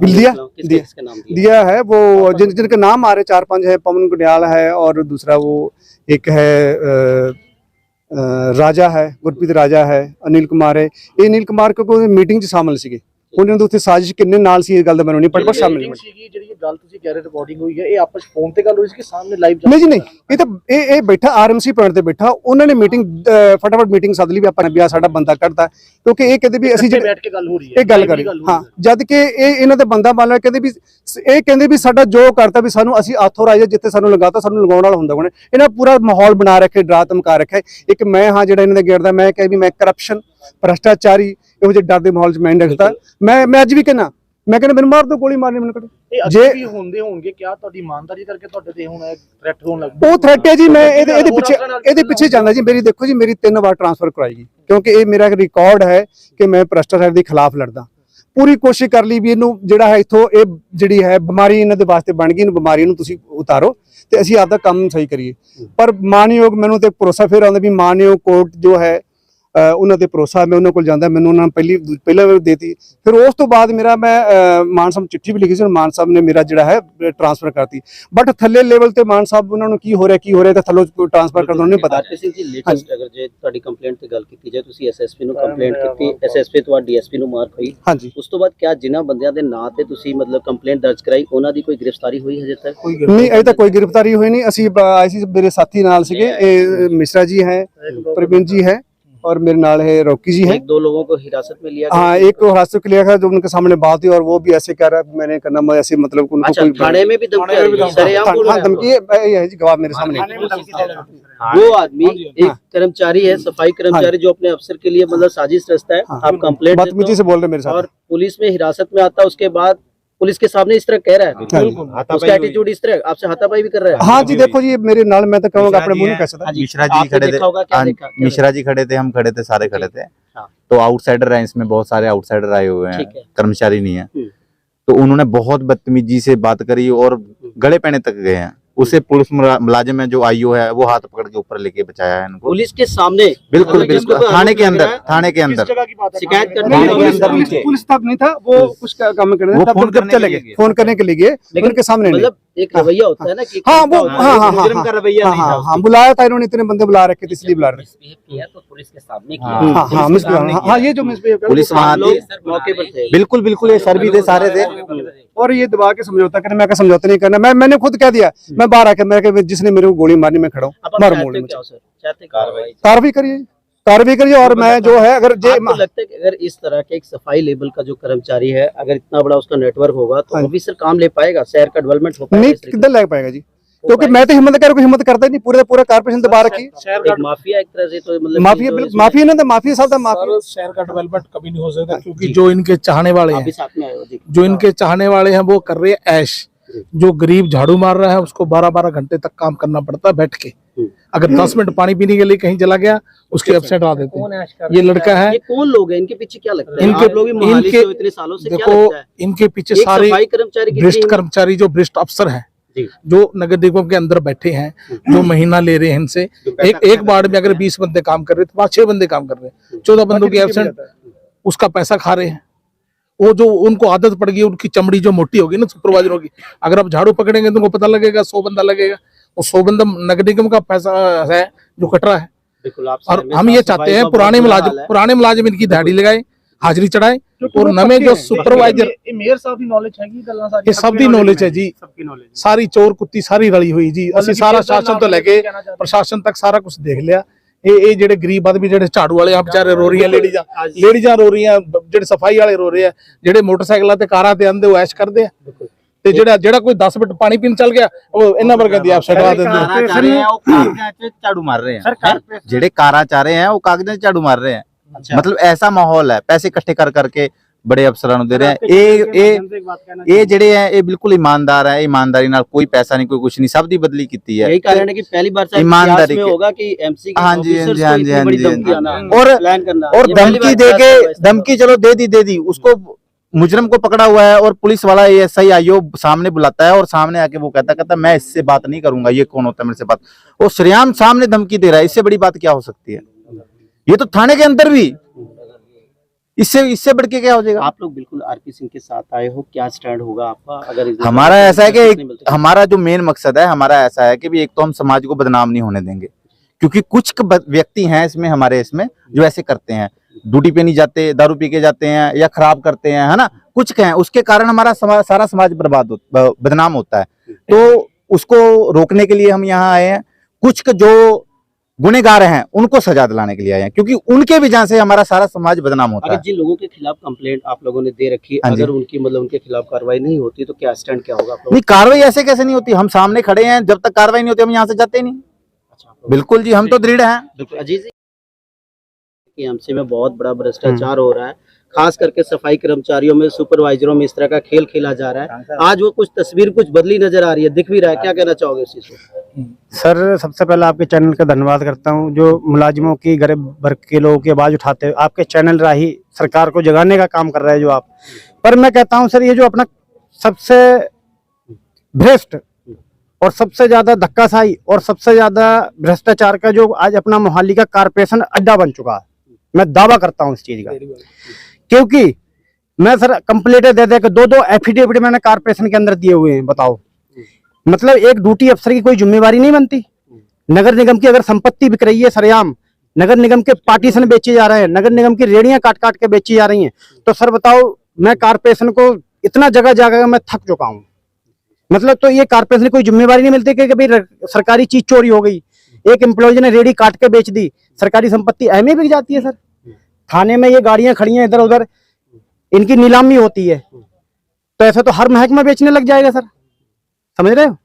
दिया है वो जिनके नाम आ रहे 4-5 है, पवन गुड़ियाल है, और दूसरा वो एक है राजा है, गुरप्रीत राजा है, अनिल कुमार है। ये अनिल कुमार क्योंकि मीटिंग च शामिल सीगे, उन्होंने तो उत्थे साजिश किन्ने नाल सी, इस गल दा मैनूं नहीं पता, पर शामिल ਜਿਹੜੀ ਇਹ ਗੱਲ ਤੁਸੀਂ ਕਹਿ ਰਹੇ ਰਿਕਾਰਡਿੰਗ ਹੋਈ ਹੈ, ਇਹ ਆਪਸ ਫੋਨ ਤੇ ਗੱਲ ਹੋਈ ਸੀ ਕਿ ਸਾਹਮਣੇ ਲਾਈਵ? नहीं जी नहीं, ये तो ये बैठा आरएमसी पॉइंट ते बैठा, उन्होंने मीटिंग फटाफट मीटिंग सद ली भी अपना भी साडा बंदा करता, क्योंकि ये कहते भी ਅਸੀਂ ਬੈਠ ਕੇ ਗੱਲ ਹੋ ਰਹੀ ਹੈ, ਇਹ ਗੱਲ ਕਰੀ ਹਾਂ, ਜਦ ਕਿ ਇਹ ਇਹਨਾਂ ਦੇ ਬੰਦਾ ਮਾਲਾ ਕਹਿੰਦੇ ਵੀ ਇਹ ਕਹਿੰਦੇ ਵੀ ਸਾਡਾ ਜੋ ਕਰਤਾ ਵੀ ਸਾਨੂੰ ਅਸੀਂ ਆਥੋਰਾਈਜ਼ ਜਿੱਥੇ ਸਾਨੂੰ ਲਗਾਤਾ ਸਾਨੂੰ ਲਗਾਉਣ ਵਾਲਾ ਹੁੰਦਾ ਕੋਣ, ਇਹਨਾਂ ਪੂਰਾ ਮਾਹੌਲ ਬਣਾ ਰੱਖੇ, ਡਰਾ ਧਮਕਾ ਰੱਖਿਆ। ਇੱਕ ਮੈਂ ਹਾਂ ਜਿਹੜਾ ਇਹਨਾਂ ਦੇ ਗੇੜਦਾ, ਮੈਂ ਕਹੇ ਵੀ ਮੈਂ ਕਰਪਸ਼ਨ ਭ੍ਰਿਸ਼ਟਾਚਾਰੀ ਇਹੋ ਜਿਹੇ ਡਰ ਦੇ ਮਾਹੌਲ 'ਚ ਮੈਂ ਨਹੀਂ ਰੱਖਦਾ। ਮੈਂ ਅੱਜ ਵੀ ਕਹਿੰਦਾ, ਮੈਂ ਕਹਿੰਦਾ ਮੈਨੂੰ ਮਾਰ ਦੋ, ਗੋਲੀ ਮਾਰਨੀ ਮੈਨੂੰ ਕੱਢੋ। ਇਹ ਅੱਗੇ ਵੀ ਹੁੰਦੇ ਹੋਣਗੇ, ਕਿਆ ਤੁਹਾਡੀ ਇਮਾਨਦਾਰੀ ਕਰਕੇ ਤੁਹਾਡੇ ਤੇ ਹੁਣ ਥ੍ਰੈਟ ਹੋਣ ਲੱਗ ਉਹ ਥ੍ਰੈਟ ਹੈ ਜੀ। ਮੈਂ ਇਹਦੇ ਪਿੱਛੇ ਜਾਂਦਾ ਜੀ। ਮੇਰੀ ਦੇਖੋ ਜੀ, ਮੇਰੀ 3 ਵਾਰ ਟ੍ਰਾਂਸਫਰ ਕਰਾਈ ਗਈ, ਕਿਉਂਕਿ ਇਹ ਮੇਰਾ ਰਿਕਾਰਡ ਹੈ ਕਿ ਮੈਂ ਭ੍ਰਿਸ਼ਟਾਚਾਰ ਦੇ ਖਿਲਾਫ ਲੜਦਾ। ਪੂਰੀ ਕੋਸ਼ਿਸ਼ ਕਰ ਲਈ ਵੀ ਇਹਨੂੰ ਜਿਹੜਾ ਹੈ ਇੱਥੋਂ ਇਹ ਜਿਹੜੀ ਹੈ ਬਿਮਾਰੀ ਇਹਨਾਂ ਦੇ ਵਾਸਤੇ ਬਣ ਗਈ, ਇਹਨੂੰ ਬਿਮਾਰੀ ਨੂੰ ਤੁਸੀਂ ਉਤਾਰੋ ਤੇ ਅਸੀਂ ਆਪਦਾ ਕੰਮ ਸਹੀ ਕਰੀਏ। ਪਰ ਮਾਨਯੋਗ ਮੈਨੂੰ ਤੇ ਭਰੋਸਾ ਫਿਰ ਆਉਂਦਾ ਵੀ ਮਾਨਯੋਗ ਕੋਰਟ ਜੋ ਹੈ ਉਹਨਾਂ ਤੇ ਭਰੋਸਾ, ਮੈਂ ਉਹਨਾਂ ਕੋਲ ਜਾਂਦਾ, ਮੈਨੂੰ ਉਹਨਾਂ ਨੇ ਪਹਿਲਾਂ ਵੀ ਦੇਤੀ। ਫਿਰ ਉਸ ਤੋਂ ਬਾਅਦ ਮੇਰਾ ਮੈਂ ਮਾਨ ਸਾਹਿਬ ਨੂੰ ਚਿੱਠੀ ਵੀ ਲਿਖੀ ਸੀ, ਮਾਨ ਸਾਹਿਬ ਨੇ ਮੇਰਾ ਜਿਹੜਾ ਹੈ ਟ੍ਰਾਂਸਫਰ ਕਰਤੀ। ਬਟ ਥੱਲੇ ਲੈਵਲ ਤੇ ਮਾਨ ਸਾਹਿਬ ਉਹਨਾਂ ਨੂੰ ਕੀ ਹੋ ਰਿਹਾ ਤੇ ਥੱਲੋਂ ਟ੍ਰਾਂਸਫਰ ਕਰਨ ਨੂੰ ਨਹੀਂ ਪਤਾ। ਆਰਪੀ ਸਿੰਘ ਜੀ, ਲੇਟੈਸਟ ਅਗਰ ਜੇ ਤੁਹਾਡੀ ਕੰਪਲੇਂਟ ਤੇ ਗੱਲ ਕੀਤੀ ਜਾਏ, ਤੁਸੀਂ ਐਸਐਸਪੀ ਨੂੰ ਕੰਪਲੇਂਟ ਕੀਤੀ, ਐਸਐਸਪੀ ਤੋਂ ਬਾਅਦ ਡੀਐਸਪੀ ਨੂੰ ਮਾਰ ਹੋਈ, ਹਾਂਜੀ, ਉਸ ਤੋਂ ਬਾਅਦ ਕਿਆ ਜਿਨ੍ਹਾਂ ਬੰਦਿਆਂ ਦੇ ਨਾਂ ਤੇ ਤੁਸੀਂ ਮਤਲਬ ਕੰਪਲੇਂਟ ਦਰਜ ਕਰਾਈ ਉਹਨਾਂ ਦੀ ਕੋਈ ਗ੍ਰਿਫਤਾਰੀ ਹੋਈ ਹਜੇ ਤੱਕ? ਨਹੀਂ ਅਜੇ ਤੱਕ ਕੋਈ ਗ੍ਰਿਫਤਾਰੀ ਹੋਈ ਨਹੀਂ। ਅਸੀਂ ਆਏ ਸੀ, ਮੇਰੇ ਸਾਥੀ ਨਾਲ ਸੀਗੇ, मिश्रा जी है, प्रवीण जी है और मेरे नाल है रॉकी जी है। एक दो लोगों को हिरासत में लिया गया। हाँ, एक को हिरासत में लिया गया जो उनके सामने बात हुई और वो भी ऐसे कह रहा है मैंने करना, मैं ऐसे मतलब उनको अच्छा, थाने में भी धमकी आ रही है, सरेआम बोल रहा है। धमकी है जी, गवाह मेरे सामने। वो आदमी एक कर्मचारी है, सफाई कर्मचारी, जो अपने अफसर के लिए मतलब साजिश रचता है, आप कंप्लेंट बदतमीजी से बोल रहे मेरे साथ, और पुलिस में हिरासत में आता है, उसके बाद पुलिस के सामने इस तरह कह रहा है, उसका एटीट्यूड इस तरह आपसे हाथापाई भी कर रहा है। हाँ जी, देखो जी मेरे नाल, मैं तो कहूँगा अपने मुंह में कह सकता। मिश्रा जी खड़े थे, मिश्रा जी खड़े थे, हम खड़े थे, सारे खड़े थे। तो आउटसाइडर हैं इसमें, बहुत सारे आउटसाइडर आए हुए हैं, कर्मचारी नहीं है। तो उन्होंने बहुत बदतमीजी से बात करी और गले पहने तक गए हैं। उसे पुलिस मुलाजिम है जो आईओ है, वो हाथ पकड़ के ऊपर लेके बचाया है इनको पुलिस के सामने। बिल्कुल बिल्कुल, थाने के अंदर, थाने के अंदर शिकायत करने के लिए पुलिस तक नहीं था, वो कुछ काम करने, वो तब फोन करने चले गए, फोन करने के लिए गए, उनके सामने नहीं। मतलब एक रवैया होता है ना कि हाँ वो मुजरिम का रवैया नहीं था। हाँ बुलाया था इन्होंने, इतने बंदे बुला रखे थे इसलिए बुला रहे। किया तो पुलिस के सामने हाँ मिसबिहेव, हाँ ये जो मिसबिहेव कर, पुलिस वहाँ थी, मौके पर थे। बिल्कुल बिल्कुल, ये सर भी थे, सारे थे। और ये दबा के समझौता करना, मैं समझौता नहीं करना, मैंने खुद कह दिया, मैं बाहर आके मैं जिसने मेरे को गोली मारनी मैं खड़ा हूँ, मार मोड़ कार्रवाई करिए, कार्रवाई करिए। और मैं जो है अगर आपको लगता है कि अगर इस तरह के एक सफाई लेवल का जो कर्मचारी है, अगर इतना बड़ा उसका नेटवर्क होगा तो ऑफिसर काम ले पाएगा, शहर का डेवलपमेंट हो पाएगा? नहीं, किधर लग पाएगा जी, क्योंकि मैं तो हिम्मत कर, हिम्मत करता ही नहीं, पूरा कारपोरेशन दबा रखी। एक माफिया एक तरह से, तो मतलब माफिया, माफिया ना, माफिया साहब, माफिया। शहर का डेवलपमेंट कभी नहीं हो सकता, क्योंकि जो इनके चाहने वाले हैं, साथ में आए हो जी, जो इनके चाहने वाले हैं वो कर रहे हैं ऐश। जो गरीब झाड़ू मार रहा है उसको 12-12 घंटे तक काम करना पड़ता है बैठ के। अगर 10 मिनट पानी पीने के लिए कहीं चला गया, उसके अपसेट आ देते हैं। ये लड़का है, ये कौन लोग हैं, इनके पीछे क्या लगता है? इनके आप लोग भी मोहाली से हो इतने सालों से, क्या लगता देखो है? इनके पीछे एक सारे सफाई कर्मचारी की भ्रष्ट टीम- कर्मचारी, जो भ्रष्ट अफसर हैं, जी। जो नगर निगम के अंदर बैठे हैं, जो महीना ले रहे हैं इनसे, एक वार्ड में अगर 20 बंदे काम कर रहे हैं तो वहाँ 6 बंदे काम कर रहे हैं, 14 बंदों की एब्सेंट, उसका पैसा खा रहे हैं। वो जो उनको आदत पड़ गई, उनकी चमड़ी जो मोटी होगी ना सुपरवाइजरों की, अगर आप झाड़ू पकड़ेंगे तो उनको पता लगेगा 100 बंदा लगेगा, वो 100 बंदा नगर निगम का पैसा है जो कट रहा है। बिल्कुल, आप और हम ये चाहते हैं पुराने मुलाजिम इनकी दिहाड़ी लगाए, हाजिरी चढ़ाए, और नवे जो सुपरवाइजर, मेयर साहब की नॉलेज है ये सब दी नॉलेज है जी, सारी चोर कुत्ती सारी रली हुई जी। ਅਸੀਂ ਸਾਰਾ शासन तो लेके प्रशासन तक सारा कुछ देख लिया। ਇਹ ਜਿਹੜੇ ਗਰੀਬ ਆਦਮੀ ਜਿਹੜੇ ਝਾੜੂ ਵਾਲੇ ਆ ਵਿਚਾਰੇ ਰੋ ਰਹੀਆਂ, ਲੇਡੀਜ਼ਾਂ ਰੋ ਰਹੀਆਂ, ਜਿਹੜੇ ਸਫਾਈ ਵਾਲੇ ਰੋ ਰਹੇ ਆ, ਜਿਹੜੇ ਮੋਟਰਸਾਈਕਲਾਂ ਤੇ ਕਾਰਾਂ ਤੇ ਆਂਦੇ ਉਹ ਐਸ਼ ਕਰਦੇ ਆ, ਤੇ ਜਿਹੜਾ ਕੋਈ 10 ਮਿੰਟ ਪਾਣੀ ਪੀਣ ਚੱਲ ਗਿਆ ਉਹ ਇਹਨਾਂ ਵਰਗਿਆਂ ਦੀ ਐਬਸੈਂਟ ਆ ਦਿੰਦੇ ਆ। झाड़ू मार रहे हैं, जेड़े कारा चाह रहे हैं वो कागजां झाड़ू मार रहे हैं। मतलब ऐसा माहौल है, पैसे इकट्ठे कर करके बड़े अफसरां नूं दे रहे हैं। ये जेड़े हैं ये बिल्कुल ईमानदार है, ईमानदारी नाल कोई पैसा नहीं, कोई कुछ नहीं, सब दी बदली कीती है। यही कारण है कि पहली बार शायद ईमानदारी इतिहास में होगा कि एमसी के हाँ जी, ऑफिसर्स हाँ को जी, इतनी हाँ बड़ी जी, धमकी हाँ आना जी। और प्लान करना, और ये पहली धमकी बार दे इतिहास में हुआ के, इस तरह। धमकी चलो दे दी, उसको मुजरिम को पकड़ा हुआ है और पुलिस वाला एएसआई आईओ सामने बुलाता है और सामने आके वो कहता मैं इससे बात नहीं करूंगा, ये कौन होता है मेरे से बात, वो श्रेयाम सामने धमकी दे रहा है। इससे बड़ी बात क्या हो सकती है? ये तो थाने के अंदर भी, इससे बढ़ के क्या हो जाएगा? आप लोग बिल्कुल आरपी सिंह के साथ आए हो, क्या स्टैंड होगा आपका? अगर इस हमारा ऐसा है कि हमारा जो मेन मकसद है हमारा ऐसा है कि भी एक तो हम समाज को बदनाम नहीं होने देंगे, क्योंकि कुछ व्यक्ति हैं इसमें हमारे इसमें जो ऐसे करते हैं, ड्यूटी पे नहीं जाते, दारू पी के जाते हैं या खराब करते हैं, है ना, कुछ कहें, उसके कारण हमारा सारा समाज बदनाम होता है। तो उसको रोकने के लिए हम यहाँ आए हैं। कुछ जो गुनेगार हैं उनको सजा दिलाने के लिए आए हैं, क्योंकि उनके वजह से हमारा सारा समाज बदनाम होता है। अगर जिन लोगों के खिलाफ कंप्लेंट आप लोगों ने दे रखी, अगर उनकी मतलब उनके खिलाफ कार्रवाई नहीं होती तो क्या स्टैंड क्या होगा? नहीं, कार्रवाई ऐसे कैसे नहीं होती? हम सामने खड़े हैं, जब तक कार्रवाई नहीं होती हम यहाँ से जाते नहीं। बिल्कुल जी, हम तो दृढ़ हैं। अजीत जी, एमसी में बहुत बड़ा भ्रष्टाचार हो रहा है, खास करके सफाई कर्मचारियों में, सुपरवाइजरों में इस तरह का खेल खेला जा रहा है। आज वो कुछ तस्वीर कुछ बदली नजर आ रही है, दिख भी रहा है, क्या कहना चाहोगे इस चीज को? सर सबसे पहले आपके चैनल का धन्यवाद करता हूं, जो मुलाजिमों की, गरीब वर्ग के लोगों की आवाज उठाते हैं। आपके चैनल राही सरकार को जगाने का काम कर रहा है जो आप। पर मैं कहता हूं सर, ये जो अपना सबसे भ्रष्ट और सबसे ज्यादा धक्काशाही और सबसे ज्यादा भ्रष्टाचार का जो आज अपना मोहाली का कारपोरेशन अड्डा बन चुका है, मैं दावा करता हूँ इस चीज का, क्योंकि मैं सर कंप्लेंट दे दे के 2-2 एफिडेविट मैंने कारपोरेशन के अंदर दिए हुए हैं। बताओ, मतलब एक ड्यूटी अफसर की कोई जिम्मेवारी नहीं बनती? नगर निगम की अगर संपत्ति बिक रही है सरेआम, नगर निगम के पार्टीशन बेचे जा रहे हैं, नगर निगम की रेडियां काट काट के बेची जा रही हैं, तो सर बताओ, मैं कारपोरेशन को इतना जगह जगह मैं थक चुका हूँ। मतलब तो ये कारपोरेशन की कोई जिम्मेवारी नहीं मिलती कि भाई सरकारी चीज चोरी हो गई, एक एम्प्लॉय ने रेडी काट के बेच दी, सरकारी संपत्ति ऐमे बिक जाती है सर। थाने में ये गाड़ियां खड़ी हैं इधर उधर, इनकी नीलामी होती है, तो ऐसा तो हर महकमा बेचने लग जाएगा सर, समझ रहे हो?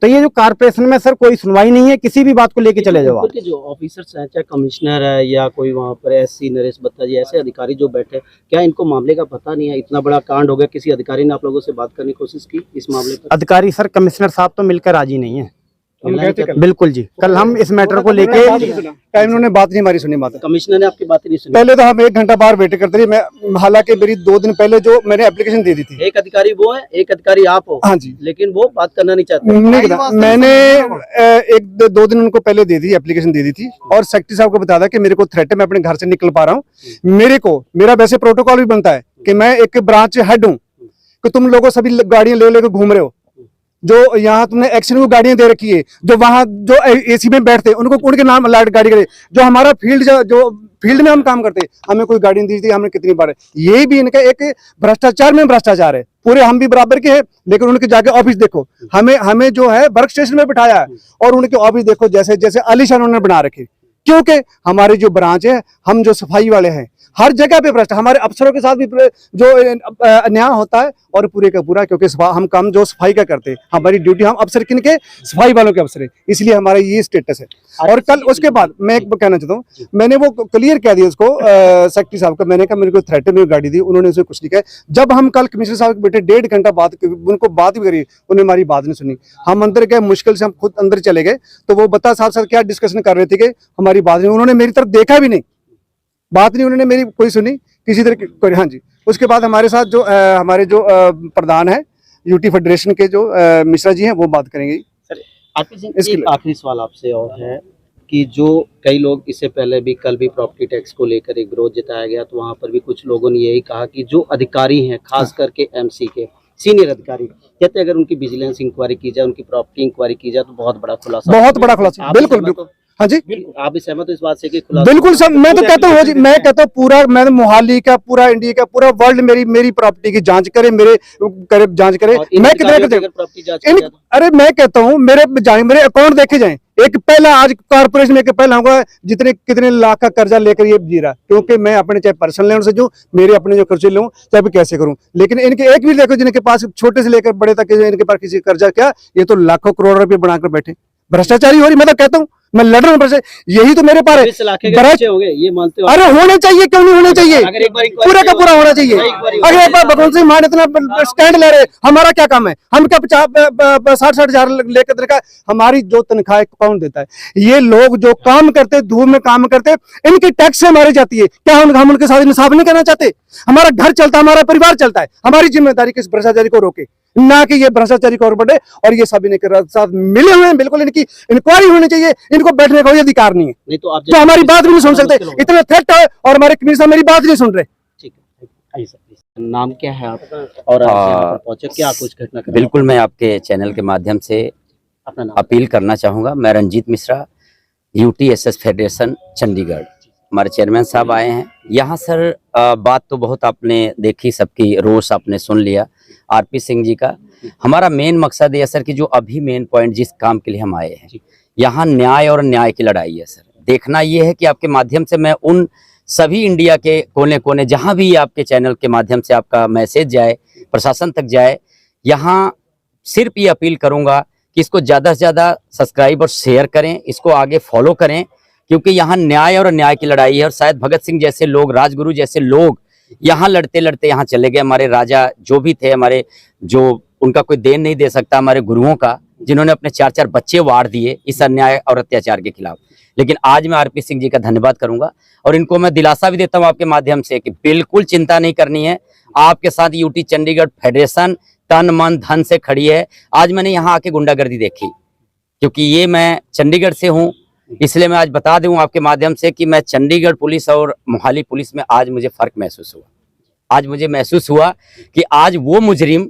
तो ये जो कारपोरेशन में सर कोई सुनवाई नहीं है, किसी भी बात को लेके चले जाओ। के जो ऑफिसर्स हैं, चाहे कमिश्नर है या कोई वहाँ पर एससी नरेश बत्ता जी, ऐसे अधिकारी जो बैठे, क्या इनको मामले का पता नहीं है? इतना बड़ा कांड हो गया, किसी अधिकारी ने आप लोगों से बात करने की कोशिश की इस मामले पर? अधिकारी सर, कमिश्नर साहब तो मिलकर राजी नहीं है। बिल्कुल जी, कल हम इस मैटर को लेके टाइम उन्होंने बात नहीं हमारी सुनी। बात कमिश्नर ने आपकी बात नहीं सुनी? पहले तो हम 1 घंटा बाहर वेट करते रहे। मैं हालांकि मेरी 2 दिन पहले जो मैंने एप्लीकेशन दे दी थी, एक अधिकारी वो है, एक अधिकारी आप हो। हाँ जी, लेकिन वो बात करना नहीं चाहते। मैंने 1-2 दिन उनको पहले दे दी, एप्लीकेशन दे दी थी, और सेक्रेटरी साहब को बताया था कि मेरे को थ्रेट है, मैं अपने घर से निकल पा रहा हूँ। मेरा वैसे प्रोटोकॉल भी बनता है कि मैं एक ब्रांच हेड हूँ, कि तुम लोगों सभी गाड़ियां ले लेकर घूम रहे हो, जो यहाँ तुमने एक्शन को गाड़ियां दे रखी है, जो वहां जो एसी में बैठते उनको उनके नाम अलर्ट गाड़ी करे, जो हमारा जो फील्ड में हम काम करते, हमें कोई गाड़ी नहीं दी थी, हमने कितनी बार। ये भी इनका एक भ्रष्टाचार में भ्रष्टाचार है। पूरे हम भी बराबर के हैं, लेकिन उनके जाके ऑफिस देखो, हमें जो है वर्क स्टेशन में बिठाया है, और उनके ऑफिस देखो जैसे जैसे आलीशान उन्होंने बना रखे। क्योंकि हमारी जो ब्रांच है, हम जो सफाई वाले हैं, हर जगह पे भ्रष्ट, हमारे अफसरों के साथ भी जो अन्याय होता है, और पूरे का पूरा, क्योंकि हम काम जो सफाई का करते हैं, हमारी ड्यूटी, हम अफसर किन के, सफाई वालों के अफसर है, इसलिए हमारा ये स्टेटस है। और कल उसके बाद मैं एक कहना चाहता हूँ, मैंने वो क्लियर कह दिया उसको, सेक्रेटरी साहब को, मैंने कहा मेरे को थ्रेट में गाड़ी दी, उन्होंने उसे कुछ नहीं कहा। जब हम कल कमिश्नर साहब के बैठे 1.5 घंटा बात, उनको बात भी करी, उन्होंने हमारी बात नहीं सुनी। हम अंदर गए, मुश्किल से हम खुद अंदर चले गए, तो वो बता साहब क्या डिस्कशन कर रहे थे कि हमारी बात नहीं, उन्होंने मेरी तरफ देखा भी नहीं, बात नहीं उन्होंने मेरी कोई सुनी किसी तरह की। हाँ जी, उसके बाद हमारे साथ जो हमारे जो प्रधान है यूटी फेडरेशन के, जो मिश्रा जी हैं, वो बात करेंगे। आरपी सिंह, एक आखिरी सवाल आपसे और है कि जो कई लोग इससे पहले भी, कल भी प्रॉपर्टी टैक्स को लेकर एक विरोध जताया गया, तो वहां पर भी कुछ लोगों ने यही कहा कि जो अधिकारी हैं, खास करके एमसी के सीनियर अधिकारी, कहते अगर उनकी विजिलेंस इंक्वायरी की जाए, उनकी प्रॉपर्टी इंक्वायरी की जाए, तो बहुत बड़ा खुलासा। बिल्कुल बिल्कुल, हाँ जी, आप भी सहमत हो इस बात से कि खुलासा? बिल्कुल सर, मैं तो कहता हूँ, मैं कहता हूँ पूरा, मैं मोहाली का, पूरा इंडिया का, पूरा वर्ल्ड मेरी प्रॉपर्टी की जांच करे, जांच करे। मैं कितने अरे मैं कहता हूँ मेरे अकाउंट देखे जाएं। एक पहला आज कारपोरेशन में पहला होगा जितने कितने लाख का कर्जा लेकर ये जी रहा, क्योंकि मैं अपने चाहे पर्सनल लोन से जो मेरे अपने जो खर्चे लूँ, चाहे भी कैसे करूँ, लेकिन इनके एक भी देखो जिनके पास छोटे से लेकर बड़े तक इनके पास किसी कर्जा, क्या ये तो लाखों करोड़ रुपए बनाकर बैठे। भ्रष्टाचारी हो रही, मैं तो कहता हूँ, मैं लड़ रहा हूँ, यही तो मेरे पास है। ये मानते हो? अरे होने चाहिए, क्यों नहीं होने चाहिए, पूरा का पूरा होना चाहिए। अगर एक बार भगवंत सिंह मान इतना स्टैंड ले रहे, हमारा क्या काम है? हम क्या 60-60 हजार लेकर देखा, हमारी जो तनख्वाह कौन देता है? ये लोग जो काम करते, धूप में काम करते, इनकी टैक्स से मारी जाती है। क्या हम उनके साथ इंसाफ नहीं करना चाहते? हमारा घर चलता है, हमारा परिवार चलता है, हमारी जिम्मेदारी किस भ्रष्टाचारी को रोके, ना कि ये भ्रष्टाचारी को और बढ़े। और ये सभी ने साथ मिले हुए हैं, बिल्कुल इनकी इंक्वायरी होनी चाहिए, इनको बैठने का कोई अधिकार नहीं है। नहीं तो आप तो हमारी बात भी नहीं सुन सकते, इतना थ्रेट है, और हमारे कमिश्नर मेरी बात नहीं सुन रहे। ठीक है, नाम क्या है आपका और आप यहाँ पर पहुंचे, क्या कुछ घटना? बिल्कुल, मैं आपके चैनल के माध्यम से अपना नाम अपील करना चाहूँगा। मैं रंजीत मिश्रा, यूटीएसएस फेडरेशन चंडीगढ़, हमारे चेयरमैन साहब आए हैं यहाँ। सर बात तो बहुत आपने देखी, सबकी रोष आपने सुन लिया आरपी सिंह जी का। हमारा मेन मकसद ये है सर कि जो अभी मेन पॉइंट जिस काम के लिए हम आए हैं, यहाँ न्याय और न्याय की लड़ाई है सर। देखना ये है कि आपके माध्यम से मैं उन सभी इंडिया के कोने कोने, जहाँ भी आपके चैनल के माध्यम से आपका मैसेज जाए, प्रशासन तक जाए, यहाँ सिर्फ ये अपील करूँगा कि इसको ज़्यादा से ज़्यादा सब्सक्राइब और शेयर करें, इसको आगे फॉलो करें, क्योंकि यहाँ न्याय और न्याय की लड़ाई है। और शायद भगत सिंह जैसे लोग, राजगुरु जैसे लोग यहाँ लड़ते लड़ते यहाँ चले गए। हमारे राजा जो भी थे, हमारे जो, उनका कोई देन नहीं दे सकता हमारे गुरुओं का, जिन्होंने अपने 4-4 बच्चे वार दिए इस अन्याय और अत्याचार के खिलाफ। लेकिन आज मैं आरपी सिंह जी का धन्यवाद करूंगा, और इनको मैं दिलासा भी देता हूं आपके माध्यम से कि बिल्कुल चिंता नहीं करनी है। आपके साथ यूटी चंडीगढ़ फेडरेशन तन मन धन से खड़ी है। आज मैंने यहाँ आके गुंडागर्दी देखी, क्योंकि ये मैं चंडीगढ़ से हूँ, इसलिए मैं आज बता दूं आपके माध्यम से कि मैं चंडीगढ़ पुलिस और मोहाली पुलिस में आज मुझे फर्क महसूस हुआ। आज मुझे महसूस हुआ कि आज वो मुजरिम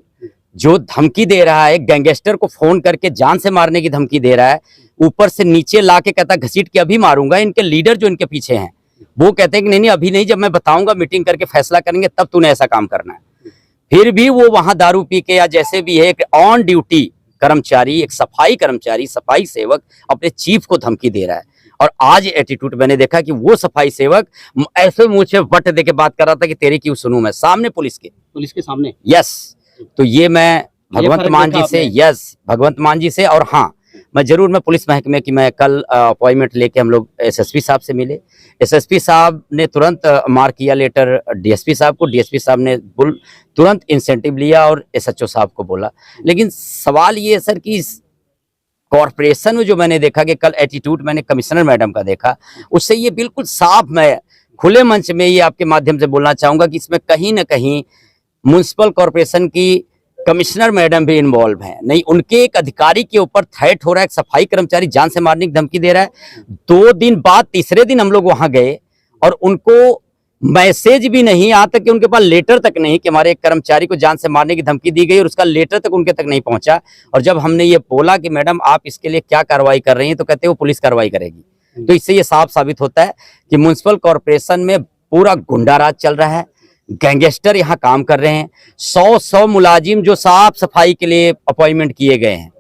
जो धमकी दे रहा है, गैंगस्टर को फोन करके जान से मारने की धमकी दे रहा है, ऊपर से नीचे ला के कहता घसीट के अभी मारूंगा, इनके लीडर जो इनके पीछे हैं वो कहते हैं कि नहीं नहीं अभी नहीं, जब मैं बताऊंगा मीटिंग करके फैसला करेंगे तब तूने ऐसा काम करना है। फिर भी वो वहां दारू पी के या जैसे भी है, एक ऑन ड्यूटी कर्मचारी, एक सफाई कर्मचारी, सफाई सेवक अपने चीफ को धमकी दे रहा है। और आज एटीट्यूड मैंने देखा कि वो सफाई सेवक ऐसे मुंह से वट दे के बात कर रहा था कि तेरी क्यों सुनूं मैं, सामने पुलिस के सामने। यस, तो ये मैं भगवंत मान जी से, यस भगवंत मान जी से, और हाँ मैं जरूर मैं पुलिस महकमे की मैं कल अपॉइंटमेंट लेके हम लोग एसएसपी साहब से मिले। एसएसपी साहब ने तुरंत मार्क किया लेटर डीएसपी साहब को, डीएसपी साहब ने तुरंत इंसेंटिव लिया और एसएचओ साहब को बोला। लेकिन सवाल ये है सर कि कॉर्पोरेशन में जो मैंने देखा कि कल एटीट्यूड मैंने कमिश्नर मैडम का देखा, उससे ये बिल्कुल साफ मैं खुले मंच में ये आपके माध्यम से बोलना चाहूंगा कि इसमें कहीं ना कहीं म्युनिसिपल कॉर्पोरेशन की कमिश्नर मैडम भी इन्वॉल्व हैं। नहीं, उनके एक अधिकारी के ऊपर थ्रेट हो रहा है, एक सफाई कर्मचारी जान से मारने की धमकी दे रहा है। 2 दिन बाद तीसरे दिन हम लोग वहां गए और उनको मैसेज भी नहीं, यहाँ तक कि उनके पास लेटर तक नहीं कि हमारे एक कर्मचारी को जान से मारने की धमकी दी गई, और उसका लेटर तक उनके तक नहीं पहुंचा। और जब हमने ये बोला कि मैडम आप इसके लिए क्या कार्रवाई कर रही हैं, तो कहते हैं वो पुलिस कार्रवाई करेगी। तो इससे ये साफ साबित होता है कि म्युनिसिपल कॉर्पोरेशन में पूरा गुंडा राज चल रहा है, गैंगस्टर यहाँ काम कर रहे हैं। 100 मुलाजिम जो साफ सफाई के लिए अपॉइंटमेंट किए गए हैं,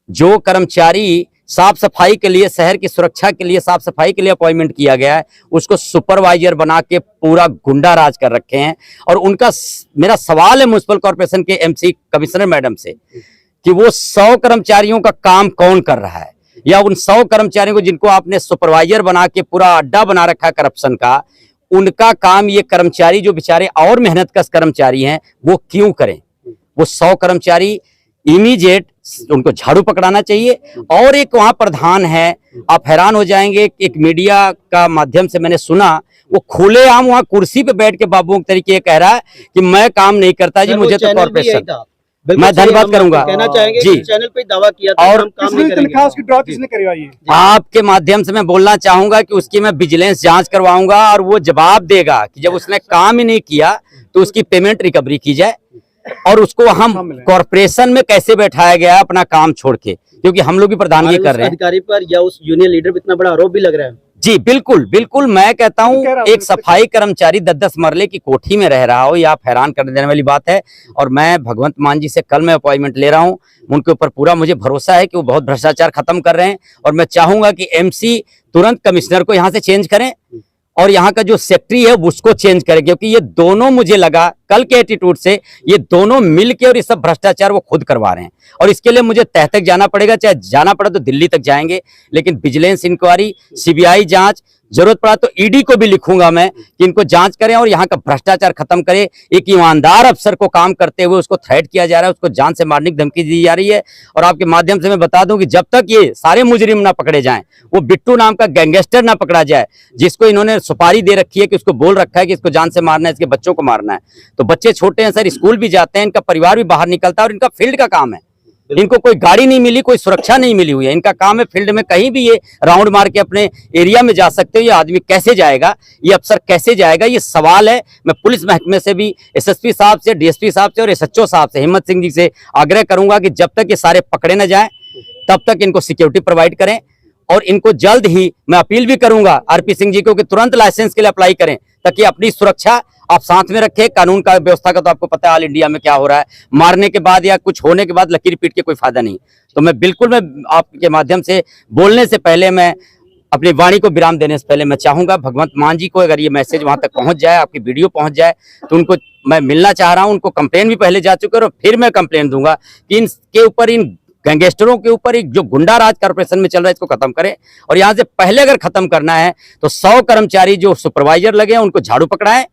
जो कर्मचारी साफ सफाई के लिए, शहर की सुरक्षा के लिए, साफ सफाई के लिए अपॉइंटमेंट किया गया है, उसको सुपरवाइजर बना के पूरा गुंडा राज कर रखे हैं। और उनका मेरा सवाल है म्युनिसिपल कॉर्पोरेशन के एमसी कमिश्नर मैडम से कि वो 100 कर्मचारियों का काम कौन कर रहा है, या उन 100 कर्मचारियों को जिनको आपने सुपरवाइजर बना के पूरा अड्डा बना रखा है करप्शन का, उनका काम ये कर्मचारी जो बेचारे और मेहनतकश कर्मचारी हैं वो क्यों करें। वो 100 कर्मचारी इमीडिएट उनको झाड़ू पकड़ाना चाहिए। और एक वहां प्रधान है, आप हैरान हो जाएंगे, एक मीडिया का माध्यम से मैंने सुना, वो खुलेआम वहां कुर्सी पे बैठ के बाबुओं के तरीके कह रहा है कि मैं काम नहीं करता जी, मुझे तो कॉर्पोरेशन। मैं धन्यवाद करूंगा कहना चाहेंगे जी, चैनल पे दावा किया था और हम काम नहीं करेंगे। उसकी ड्रॉ किसने करवाई है? आपके माध्यम से मैं बोलना चाहूंगा कि उसकी मैं विजिलेंस जांच करवाऊंगा और वो जवाब देगा कि जब उसने काम ही नहीं किया तो उसकी पेमेंट रिकवरी की जाए, और उसको हम कॉर्पोरेशन में कैसे बैठाया गया अपना काम छोड़ के, क्योंकि हम लोग भी प्रधानगी कर रहे हैं। अधिकारी पर या उस यूनियन लीडर पर इतना बड़ा आरोप भी लग रहा है। जी बिल्कुल बिल्कुल, मैं कहता हूं एक सफाई कर्मचारी 10-10 मरले की कोठी में रह रहा हो, ये आप हैरान कर देने वाली बात है। और मैं भगवंत मान जी से कल मैं अपॉइंटमेंट ले रहा हूं, उनके ऊपर पूरा मुझे भरोसा है कि वो बहुत भ्रष्टाचार खत्म कर रहे हैं। और मैं चाहूंगा कि एमसी तुरंत कमिश्नर को यहाँ से चेंज करें और यहाँ का जो सेक्रेटरी है उसको चेंज करें, क्योंकि ये दोनों मुझे लगा कल के एटीट्यूड से ये दोनों मिलके और ये सब भ्रष्टाचार वो खुद करवा रहे हैं। और इसके लिए मुझे तह तक जाना पड़ेगा, चाहे जाना पड़ा तो दिल्ली तक जाएंगे, लेकिन विजिलेंस इंक्वायरी, सीबीआई जांच, जरूरत पड़ा तो ईडी को भी लिखूंगा मैं कि इनको जांच करें और यहाँ का भ्रष्टाचार खत्म करें। एक ईमानदार अफसर को काम करते हुए उसको थ्रेट किया जा रहा है, उसको जान से मारने की धमकी दी जा रही है। और आपके माध्यम से मैं बता दूं कि जब तक ये सारे मुजरिम ना पकड़े जाएं, वो बिट्टू नाम का गैंगस्टर ना पकड़ा जाए, जिसको इन्होंने सुपारी दे रखी है कि उसको बोल रखा है कि इसको जान से मारना है, इसके बच्चों को मारना है। तो बच्चे छोटे हैं सर, स्कूल भी जाते हैं, इनका परिवार भी बाहर निकलता है और इनका फील्ड का काम है। इनको कोई गाड़ी नहीं मिली, कोई सुरक्षा नहीं मिली हुई है, इनका काम है फील्ड में कहीं भी ये राउंड मार के अपने एरिया में जा सकते हो। ये आदमी कैसे जाएगा, ये अफसर कैसे जाएगा, ये सवाल है। मैं पुलिस महकमे से भी, एसएसपी साहब से, डीएसपी साहब से और एसएचओ साहब से, हिम्मत सिंह जी से आग्रह करूंगा कि जब तक ये सारे पकड़े न जाए तब तक इनको सिक्योरिटी प्रोवाइड करें। और इनको जल्द ही मैं अपील भी करूंगा आरपी सिंह जी को कि तुरंत लाइसेंस के लिए अप्लाई करें, ताकि अपनी सुरक्षा आप साथ में रखें। कानून का व्यवस्था का तो आपको पता है ऑल इंडिया में क्या हो रहा है, मारने के बाद या कुछ होने के बाद लकीर पीट के कोई फायदा नहीं। तो मैं बिल्कुल, मैं आपके माध्यम से बोलने से पहले, मैं अपनी वाणी को विराम देने से पहले मैं चाहूंगा भगवंत मान जी को, अगर ये मैसेज वहां तक पहुंच जाए, आपकी वीडियो पहुंच जाए, तो उनको मैं मिलना चाह रहा हूं। उनको कंप्लेन भी पहले जा चुके हैं और फिर मैं कंप्लेन दूंगा कि इनके ऊपर, इन गैंगस्टरों के ऊपर एक जो गुंडा राज कॉर्पोरेशन में चल रहा है, इसको खत्म करें। और यहाँ से पहले अगर खत्म करना है तो 100 कर्मचारी जो सुपरवाइजर लगे हैं उनको झाड़ू पकड़ाएं।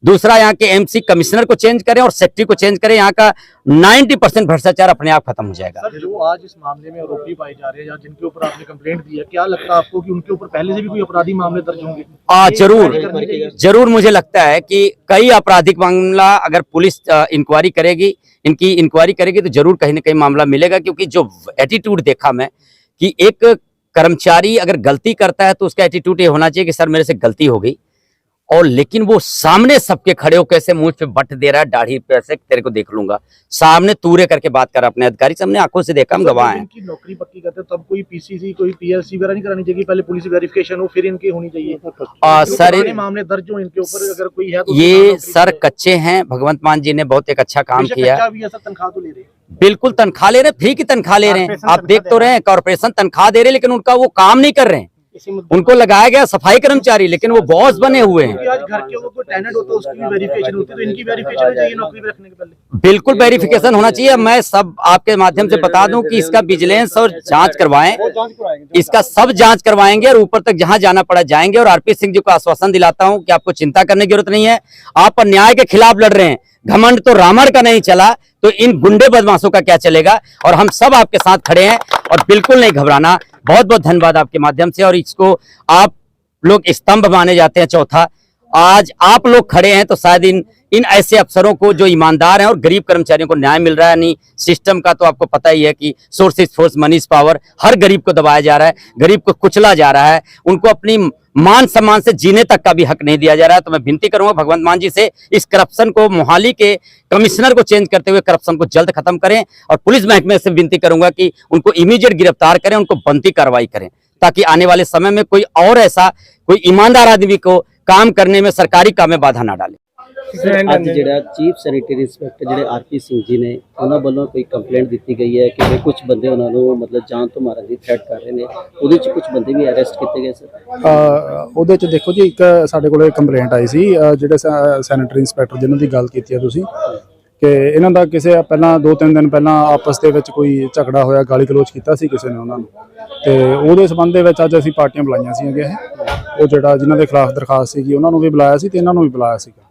दूसरा, यहाँ के एमसी कमिश्नर को चेंज करें और सेक्रेटरी को चेंज करें। यहाँ का 90% भ्रष्टाचार अपने आप खत्म हो जाएगा। सर, जो आज इस मामले में आरोपी पाए जा रहे हैं या जिनके ऊपर आपने कंप्लेंट दी है, क्या लगता है आपको कि उनके ऊपर पहले से भी कोई आपराधिक मामले दर्ज होंगे? जरूर मुझे लगता है कि कई आपराधिक मामला अगर पुलिस इंक्वायरी करेगी, इनकी इंक्वायरी करेगी, तो जरूर कहीं ना कहीं मामला मिलेगा। क्योंकि जो एटीट्यूड देखा मैं कि एक कर्मचारी अगर गलती करता है तो उसका एटीट्यूड ये होना चाहिए कि सर मेरे से गलती हो गई, और लेकिन वो सामने सबके खड़े हो कैसे मुंह पे बट दे रहा है, दाढ़ी पे से तेरे को देख लूंगा, सामने तूरे करके बात कर अपने अधिकारी से, हमने आंखों से देखा, हम गवाह हैं। इनकी नौकरी पक्की करते हैं, तब कोई पीसीसी कोई पीएलसी वगैरह नहीं करानी चाहिए, पहले पुलिस वेरिफिकेशन हो फिर इनकी होनी चाहिए। सर पुराने मामले दर्ज हो इनके ऊपर, अगर कोई है तो ये सर कच्चे हैं, भगवंत मान जी ने बहुत एक अच्छा काम किया। तनख्वाह तो ले रहे हैं, बिल्कुल तनख्वाह ले रहे हैं, फ्री की तनख्वाह ले रहे हैं, आप देख तो रहे हैं, कॉर्पोरेशन तनख्वाह दे रहे हैं, लेकिन उनका वो काम नहीं कर रहे हैं। उनको लगाया गया सफाई कर्मचारी, लेकिन वो बॉस बने हुए हैं। आज घर के ऊपर कोई टेनेंट होता है उसकी भी वेरिफिकेशन होती है, तो इनकी वेरिफिकेशन चाहिए नौकरी पे रखने के पहले। बिल्कुल वेरिफिकेशन होना चाहिए। मैं सब आपके माध्यम से बता दूं कि इसका विजिलेंस और जांच करवाएं, इसका सब जांच करवाएंगे और ऊपर तक जहां जाना पड़ा जाएंगे। और आरपी सिंह जी को आश्वासन दिलाता हूं कि आपको चिंता करने की जरूरत नहीं है, आप अन्याय के खिलाफ लड़ रहे हैं। घमंड तो रावण का नहीं चला तो इन गुंडे बदमाशों का क्या चलेगा, और हम सब आपके साथ खड़े हैं और बिल्कुल नहीं घबराना। बहुत बहुत धन्यवाद आपके माध्यम से, और इसको आप लोग स्तंभ माने जाते हैं। चौथा, आज आप लोग खड़े हैं तो शायद इन ऐसे अफसरों को जो ईमानदार हैं और गरीब कर्मचारियों को न्याय मिल रहा है। नहीं सिस्टम का तो आपको पता ही है कि source is force money is power, हर गरीब को दबाया जा रहा है, गरीब को कुचला जा रहा है, उनको अपनी मान सम्मान से जीने तक का भी हक नहीं दिया जा रहा है। तो मैं विनती करूंगा भगवंत मान जी से, इस करप्शन को, मोहाली के कमिश्नर को चेंज करते हुए करप्शन को जल्द खत्म करें, और पुलिस महकमे से विनती करूंगा कि उनको इमीडिएट गिरफ्तार करें, उनको बनती कार्रवाई करें, ताकि आने वाले समय में कोई और ऐसा कोई ईमानदार आदमी को काम करने में, सरकारी काम में बाधा ना डाले। ਅੱਜ ਜਿਹੜਾ ਚੀਫ ਸੈਨੀਟਰੀ ਇੰਸਪੈਕਟਰ ਜਿਹੜੇ ਆਰਪੀ ਸਿੰਘ ਜੀ ਨੇ, ਉਹਨਾਂ ਵੱਲੋਂ ਕੋਈ ਕੰਪਲੇਂਟ ਦਿੱਤੀ ਗਈ ਹੈ ਕਿ ਕੁਝ ਬੰਦੇ ਉਹਨਾਂ ਨੂੰ ਮਤਲਬ ਜਾਨ ਤੋਂ ਮਾਰਨ ਦੀ ਥ੍ਰੈਟ ਕਰ ਰਹੇ ਨੇ, ਉਹਦੇ ਚ ਕੁਝ ਬੰਦੇ ਵੀ ਅਰੈਸਟ ਕੀਤੇ ਗਏ ਸਰ। ਉਹਦੇ ਚ ਦੇਖੋ ਜੀ, ਇੱਕ ਸਾਡੇ ਕੋਲ ਕੰਪਲੇਂਟ ਆਈ ਸੀ, ਜਿਹੜੇ ਸੈਨੇਟਰੀ ਇੰਸਪੈਕਟਰ ਜਿਨ੍ਹਾਂ ਦੀ ਗੱਲ ਕੀਤੀ ਹੈ ਤੁਸੀਂ, ਕਿ ਇਹਨਾਂ ਦਾ ਕਿਸੇ ਪਹਿਲਾਂ 2-3 ਦਿਨ ਪਹਿਲਾਂ ਆਪਸ ਦੇ ਵਿੱਚ ਕੋਈ ਝਗੜਾ ਹੋਇਆ, ਗਾਲੀ ਗਲੋਚ ਕੀਤਾ ਸੀ ਕਿਸੇ ਨੇ ਉਹਨਾਂ ਨੂੰ, ਤੇ ਉਹਦੇ ਸੰਬੰਧ ਦੇ ਵਿੱਚ ਅੱਜ ਅਸੀਂ ਪਾਰਟੀਆਂ ਬੁਲਾਈਆਂ ਸੀਗੀਆਂ। ਉਹ ਜਿਹੜਾ ਜਿਨ੍ਹਾਂ ਦੇ ਖਿਲਾਫ ਦਰਖਾਸਤ ਸੀਗੀ ਉਹਨਾਂ ਨੂੰ ਵੀ ਬੁਲਾਇਆ ਸੀ ਤੇ ਇਹਨਾਂ ਨੂੰ ਵੀ ਬੁਲਾਇਆ ਸੀਗਾ,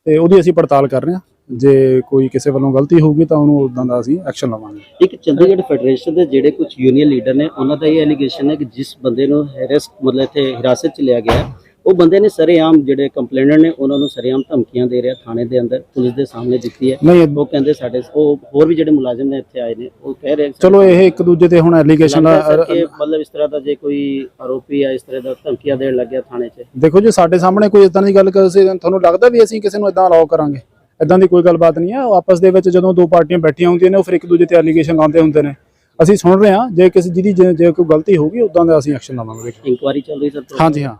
ਤੇ ਉਹਦੀ ਅਸੀਂ ਪੜਤਾਲ ਕਰ ਰਹੇ ਹਾਂ। ਜੇ ਕੋਈ ਕਿਸੇ ਵੱਲੋਂ ਗਲਤੀ ਹੋਊਗੀ ਤਾਂ ਉਹਨੂੰ ਉਦਾਂ ਦਾ ਅਸੀਂ ਐਕਸ਼ਨ ਲਵਾਂਗੇ। ਇੱਕ ਚੰਡੀਗੜ੍ਹ ਫੈਡਰੇਸ਼ਨ ਦੇ ਜਿਹੜੇ ਕੁਝ ਯੂਨੀਅਨ ਲੀਡਰ ਨੇ, ਉਹਨਾਂ ਦਾ ਇਹ ਐਲੀਗੇਸ਼ਨ ਹੈ ਕਿ ਜਿਸ ਬੰਦੇ ਨੂੰ ਹੈਰੈਸਟ ਮਤਲਬ ਇੱਥੇ ਹਿਰਾਸਤ 'ਚ ਲਿਆ ਗਿਆ, ਉਹ ਬੰਦੇ ਨੇ ਸਰੇਆਮ, ਜਿਹੜੇ ਕੰਪਲੇਨਰ ਨੇ ਉਹਨਾਂ ਨੂੰ ਸਰੇਆਮ ਧਮਕੀਆਂ ਦੇ ਰਿਹਾ, ਥਾਣੇ ਦੇ ਅੰਦਰ ਪੁਲਿਸ ਦੇ ਸਾਹਮਣੇ ਦਿੱਤੀ ਹੈ। ਨਹੀਂ, ਉਹ ਕਹਿੰਦੇ ਸਾਡੇ ਉਹ ਹੋਰ ਵੀ ਜਿਹੜੇ ਮੁਲਾਜ਼ਮ ਨੇ ਇੱਥੇ ਆਏ ਨੇ, ਉਹ ਕਹਿ ਰਹੇ ਚਲੋ ਇਹ ਇੱਕ ਦੂਜੇ ਤੇ ਹੁਣ ਐਲੀਗੇਸ਼ਨ ਕਿ ਮਤਲਬ ਇਸ ਤਰ੍ਹਾਂ ਦਾ ਜੇ ਕੋਈ ਆਰੋਪੀ ਆ ਇਸ ਤਰ੍ਹਾਂ ਦਾ ਧਮਕੀਆਂ ਦੇਣ ਲੱਗਿਆ ਥਾਣੇ 'ਚ। ਦੇਖੋ ਜੀ, ਸਾਡੇ ਸਾਹਮਣੇ ਕੋਈ ਇਦਾਂ ਦੀ ਗੱਲ ਕਰਦੇ, ਤੁਹਾਨੂੰ ਲੱਗਦਾ ਵੀ ਅਸੀਂ ਕਿਸੇ ਨੂੰ ਇਦਾਂ ਅਲਾਉ ਕਰਾਂਗੇ? ਇਦਾਂ ਦੀ ਕੋਈ ਗੱਲਬਾਤ ਨਹੀਂ ਹੈ। ਆਪਸ ਦੇ ਵਿੱਚ ਜਦੋਂ ਦੋ ਪਾਰਟੀਆਂ ਬੈਠੀਆਂ ਹੁੰਦੀਆਂ ਨੇ, ਉਹ ਫਿਰ ਇੱਕ ਦੂਜੇ ਤੇ ਐਲੀਗੇਸ਼ਨ ਲਾਉਂਦੇ ਹੁੰਦੇ ਨੇ। ਅਸੀਂ ਸੁਣ ਰਹੇ ਹਾਂ, ਜੇ ਕਿਸੇ ਜਿਹਦੀ ਜੇ ਕੋਈ ਗਲਤੀ ਹੋਊਗੀ ਉਦਾਂ ਦਾ ਅਸੀਂ ਐਕਸ਼ਨ ਲਵਾਂਗੇ। ਇਨਕੁਆਇਰੀ ਚੱਲ ਰਹੀ ਸਰ? ਹਾਂਜੀ ਹਾਂ।